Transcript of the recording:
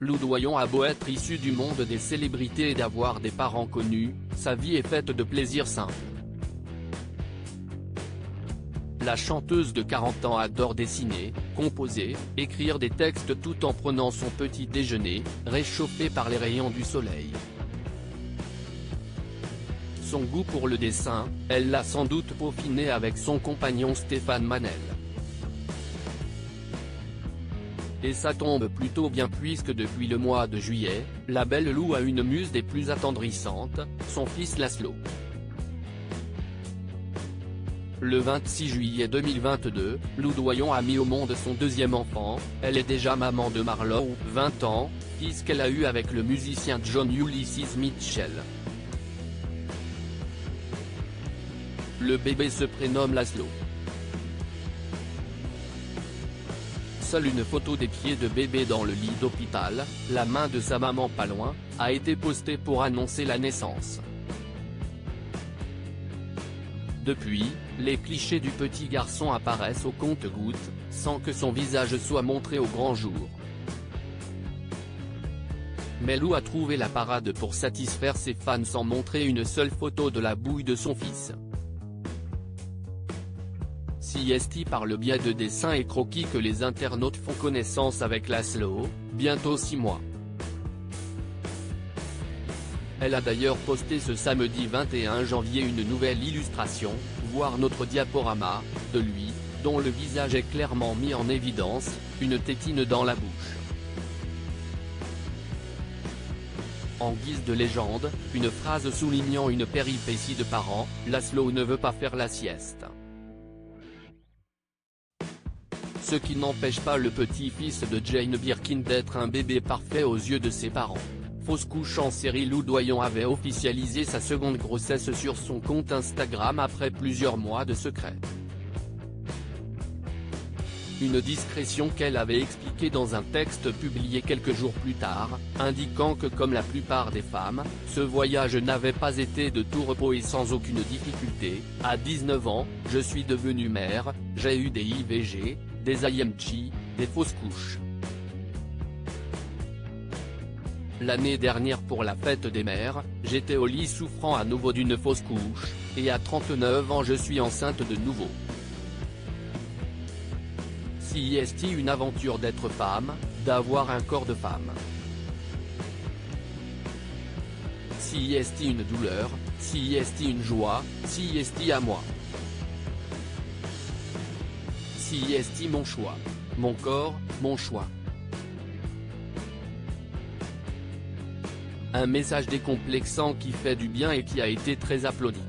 Lou Doyon a beau être issue du monde des célébrités et d'avoir des parents connus, sa vie est faite de plaisirs simples. La chanteuse de 40 ans adore dessiner, composer, écrire des textes tout en prenant son petit déjeuner, réchauffé par les rayons du soleil. Son goût pour le dessin, elle l'a sans doute peaufiné avec son compagnon Stéphane Manel. Et ça tombe plutôt bien puisque depuis le mois de juillet, la belle Lou a une muse des plus attendrissantes, son fils Laszlo. Le 26 juillet 2022, Lou Doyon a mis au monde son deuxième enfant, elle est déjà maman de Marlo, 20 ans, fils qu'elle a eu avec le musicien John Ulysses Mitchell. Le bébé se prénomme Laszlo. Seule une photo des pieds de bébé dans le lit d'hôpital, la main de sa maman pas loin, a été postée pour annoncer la naissance. Depuis, les clichés du petit garçon apparaissent au compte-gouttes, sans que son visage soit montré au grand jour. Mais Lou a trouvé la parade pour satisfaire ses fans sans montrer une seule photo de la bouille de son fils. C'est par le biais de dessins et croquis que les internautes font connaissance avec Laszlo, bientôt 6 mois. Elle a d'ailleurs posté ce samedi 21 janvier une nouvelle illustration, voire notre diaporama, de lui, dont le visage est clairement mis en évidence, une tétine dans la bouche. En guise de légende, une phrase soulignant une péripétie de parents, Laszlo ne veut pas faire la sieste. Ce qui n'empêche pas le petit-fils de Jane Birkin d'être un bébé parfait aux yeux de ses parents. Fausse couche en série. Lou Doyon avait officialisé sa seconde grossesse sur son compte Instagram après plusieurs mois de secret. Une discrétion qu'elle avait expliquée dans un texte publié quelques jours plus tard, indiquant que comme la plupart des femmes, ce voyage n'avait pas été de tout repos et sans aucune difficulté. À 19 ans, je suis devenue mère, j'ai eu des IVG, des IMG, des fausses couches. L'année dernière pour la fête des mères, j'étais au lit souffrant à nouveau d'une fausse couche, et à 39 ans je suis enceinte de nouveau. C'est une aventure d'être femme, d'avoir un corps de femme. C'est une douleur, c'est une joie, c'est à moi. C'est mon choix. Mon corps, mon choix. Un message décomplexant qui fait du bien et qui a été très applaudi.